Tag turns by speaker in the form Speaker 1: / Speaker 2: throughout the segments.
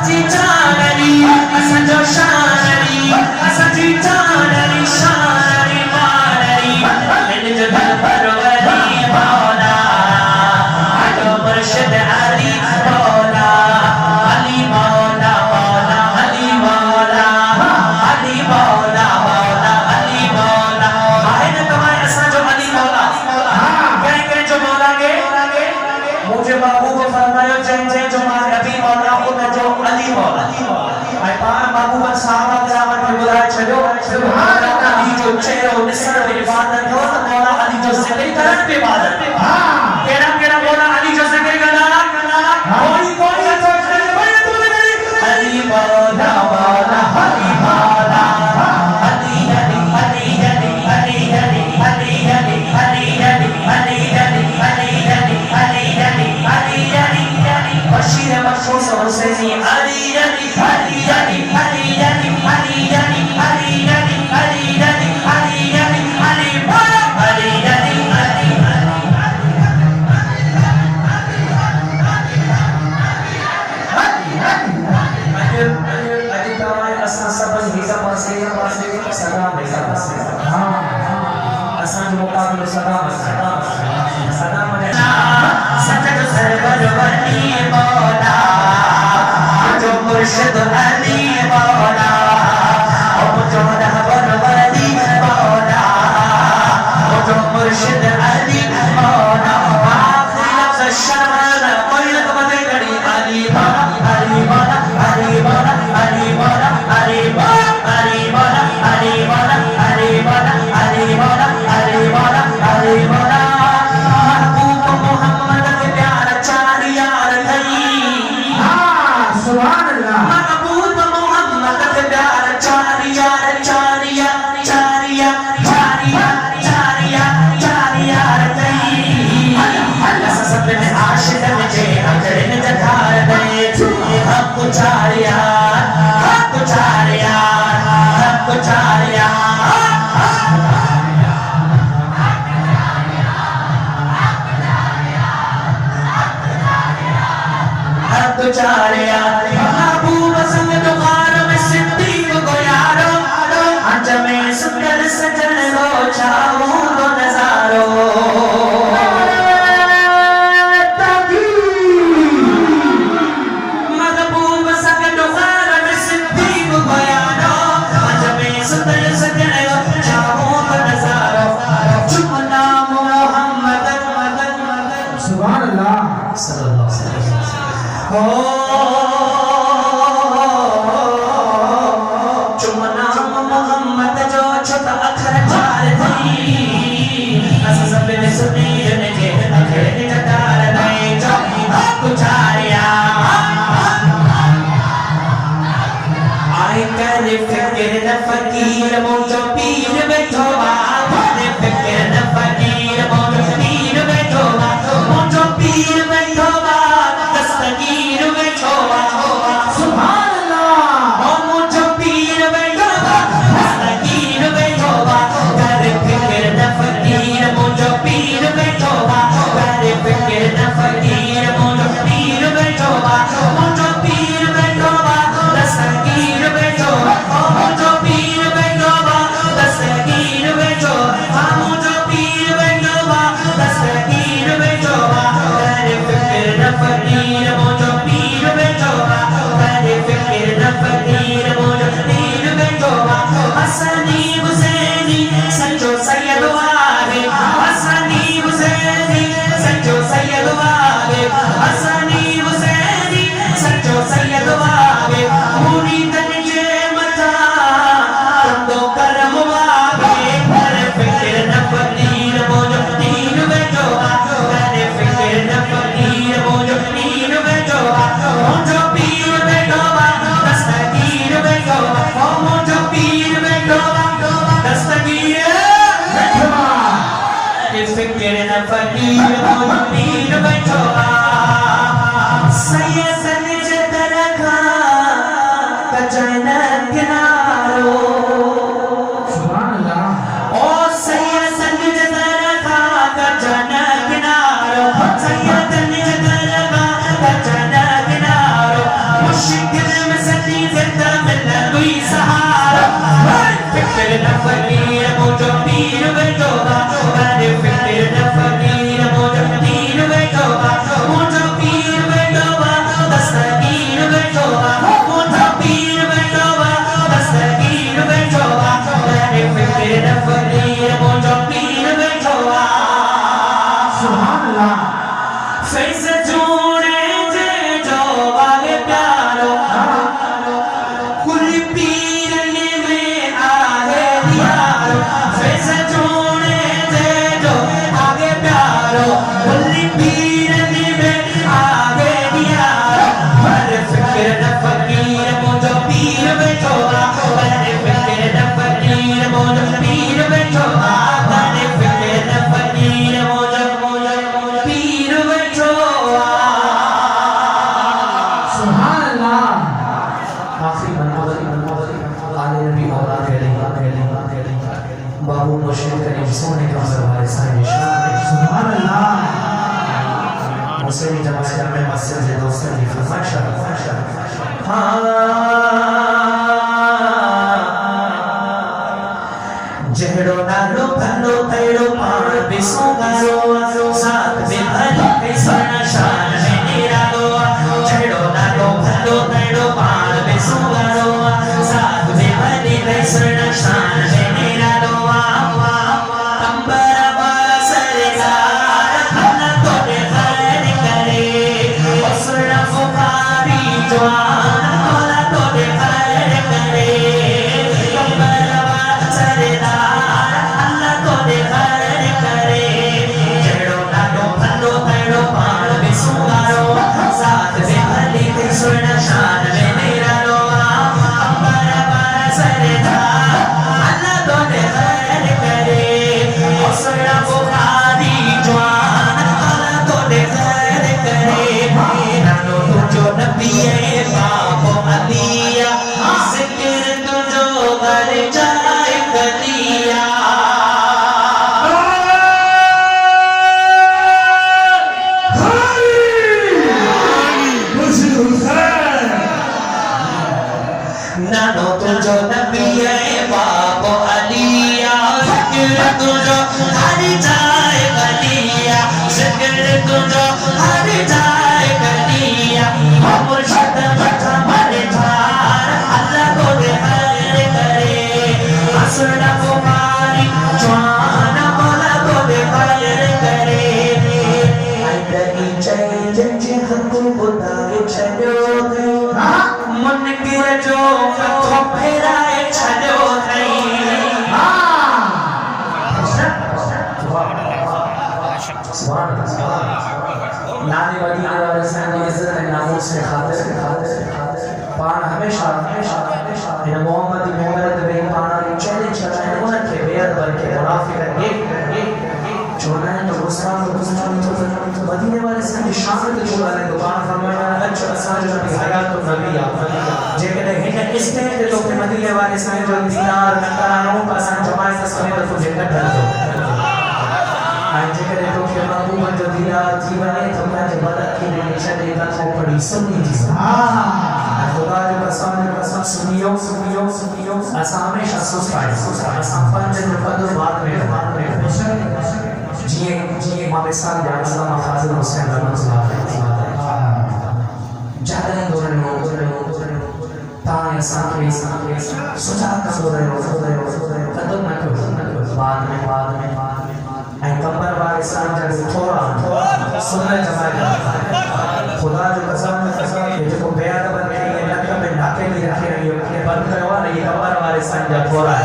Speaker 1: Titanali, Asanjo Shanali, Asanji Tanali, Shanali, Manali, Menja Parwali, Maula, Ado Murshid Ali, Maula, Ali Maula, Maula, Ali Maula, Ali Maula, Maula, Ali Maula, Mahina Tamai Asanjo Ali Maula, कहीं जो मौला के मुझे महबूब फरमायो जैन जैन जो मारे अभी मौला हो न जो अली मौला आई पार महबूब साहब करामत के बुलाए चलो सुभान अल्लाह अली जो चेहरा निसर पे इबादत हो तो मौला अली जो जिक्र करन पे इबादत हां केड़ा केड़ा मौला अली जो जिक्र करना कोई कोई सोच ले भाई तू अली मौला मौला अली मौला अली अली अली अली अली अली अली अली अली अली बशीर मखसूस हुसैनी अली अली अली अली अली अली अली अली अली अली अली अली अली अली अली अली अली अली तमाय असां सभु हिक पासे सदा हिक पासे हां असां जो मुक़ाबिलो सदा सदा सजद सरवर वली मौला जो मुर्शिद अली मौला जो रहबर वली मौला जो मुर्शिद अली मौला आखिरी लफ्ज़ शर्म कोई न बदले घड़ी अली मौला अली मौला अली मौला अली मौला अली मौला अली मौला अली मौला अली मौला अली मौला अली मौला अली मौला सुभान अल्लाह महबूब मोहम्मद के प्यार चारिया चारिया चारिया चारिया चारिया चारिया तई अल्लाह सब में आशिक में जे अजर में जधार दे हमको चारिया हमको चारिया हमको चारिया हमको चारिया महबूब संग दुकान में सिद्दीक को यारो अंज में सुंदर सजन हो चाहूं तो नजारो महबूब संग दुकान में सिद्दीक को यारो अंज में सुंदर सजन हो चाहूं तो नजारो चुमना मोहम्मद सुभान अल्लाह सल्लल्लाहु अलैहि वसल्लम चुमना मोहम्मद जो छोटा अखर चार थी अस सब ने सुनी ने जे अखर ने जटार नहीं जो कुचारिया आई कर फिक्र न फकीर मुझो पीर बैठो बात फिक्र न फकीर मुझो पीर बैठो मुझो पीर बैठो दस्तगीर बैठो सुभान अल्लाह ओ मुझो पीर बैठो दस्तगीर बैठो कर फिक्र न फकीर मुझो पीर बैठो कर फिक्र न फकीर मुझो पीर बैठो मुझो पीर बैठो दस्तगीर बैठो ओ मुझो पीर बैठो दस्तगीर बैठो हां मुझो पीर बैठो दस्तगीर बैठो कर फिक्र न फकीर मुझो पीर बैठो कर फिक्र न फकीर मुझो पीर बैठो हसनी हुसैनी सच्चो सैयद वाहे हसनी हुसैनी सच्चो सैयद वाहे हसनी हुसैनी सच्चो सैयद वाहे मुरीदन जे मथा तो करम वाहे कर फिक्र न फकीर मुझो पीर बैठो कर फिक्र न फकीर मुझो पीर बैठो मुझो पीर बैठो दस्तगीर बैठो मुझो पीर बैठो दस्तगीर बैठो फिक्र न फकीर मुझो पीर बैठो सैयद निज तरखा कजन किनारो सुभान अल्लाह ओ सैयद निज तरखा कजन किनारो सैयद निज तरखा कजन किनारो मुश्किल फिक्र न फकीर मुझो पीर बैठोगा अरे फिक्र न फकीर मुझो पीर बैठोगा मुझो पीर बैठोगा दस्तगीर बैठोगा मुझो पीर बैठोगा दस्तगीर बैठोगा अरे फिक्र न फकीर मुझो पीर बैठोगा सुभान अल्लाह फैज़ जोड़े जे जो वाले प्यारो कुल पीर में आगे दियारो फैज़ जोड़े जे जो आगे प्यारो कुल पीर में आगे दियारो अरे फिक्र न फकीर मुझो पीर बैठोगा अरे फिक्र न फकीर मुझो पीर बैठोगा अरे फिक्र न फकीर मुझो पीर बैठोगा सुभान अल्लाह आखिरी आले नबी औलाद बाबू मुर्शिद करीम सोने का सरवार साहिब सुभान अल्लाह मुस्लिम जमात में मस्जिद है दोस्तों की माशाअल्लाह जहड़ो नालो भलो तेरो पाण बिसोगारो साथ में भली कैसना शान में निरालो जहड़ो नालो भलो तेरो पाण बिसोगारो साथ में भली कैसना शान में निरालो अंबर बासरदार अल्लाह तोरे खैर करे असरा फुकारी जवान अल्लाह तोरे खैर करे अंबर बासरदार अल्लाह तोरे खैर करे जड़ो नालो भलो तेरो पाण बिसुगारो साथ में भली कैसना शान में निरालो अंबर बासरदार अल्लाह तोरे खैर करे असरा बुखारी जवान अल्लाह तोरे खैर करे नालो तुझो नबी है बाबो अलिया जिक्र तुझो घर जाए गलिया नानो तुझो नबी है बाबो अलिया जिक्र तुझो हर जाए गलिया जिक्र तुझो हर जाए गलिया मुर्शिद बचा मारे धार अल्लाह तोरे खैर करे असरा बुखारी जवान अल्लाह तोरे खैर करे आई जे हको बुधाए छड़ो मन के जो मथो फेराए छड़ो थई नानी मदीने वाले साईं इज्जत है नामूस के खातिर पान हमेशा इन मोहम्मदी मोहम्मद बे पान चैलेंज करना है उनके बेअद बल्कि मुनाफिक एक छोड़ना है तो मुस्लिम तो मदीने वाले साईं शान के जो वाले दुकान फरमाया अच्छा असां जो नबी हयात तो नबी आ जेकॾहिं हिन स्टेज ते तोखे मदीने वाले साईं जो दीदार न कराइणो त असां जमायत समेत तुंहिंजे कढंदो आज जगह तोखे महबूब जो दीदार थी वञे त उनजे मदद खे ॾेई छॾे त तो पढ़ी सुनी थी खुदा जो कसम सुनियो असां हमेशा सुस्त आहियूं असां पंज जो क़दर बाद में जीअं मां मिसाल ॾियां अलामा फाज़िल हुसैन रहमतुल्लाह जॾहिं तां असांखे सुठा कंदो रहियो क़दर न कयो बाद में ऐं कमर वारे साईं जा थोरा सुन जमाए खुदा जो कसम जेको बेअदब खे नक में नाके में रखे इहो बंदि कयो आहे न इहे कमर वारे साईं जा थोरा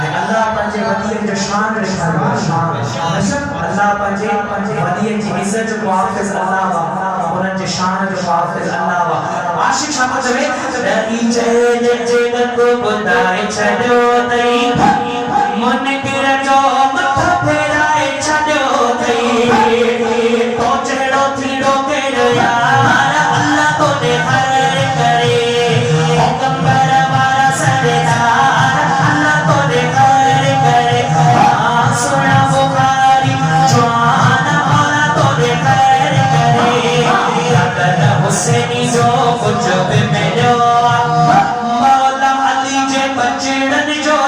Speaker 1: ऐं अल्लाह पंहिंजे वॾीअ जो शान ॾेखारियो अल्लाह पंहिंजे वॾीअ जी इज़त जो मुहाफ़िज़ अल्लाह उन्हनि जे शान जो मुहाफ़िज़ अल्लाह आशिक़ छा थो चवे ॾही चए जे को ॿुधाए छॾियो अथई मन किर जो मथो फेराए छॾियो अथई तो जहिड़ो थींदो केरु यार अल्लाह तोखे खैर करे पैगंबर वारा सरदार अल्लाह तोखे खैर करे सुना बुखारी जवान अल्लाह तोखे खैर करे रतन हुसैनी जो कुझु बि मिलियो मौला अली जे बचड़नि जो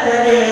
Speaker 1: करे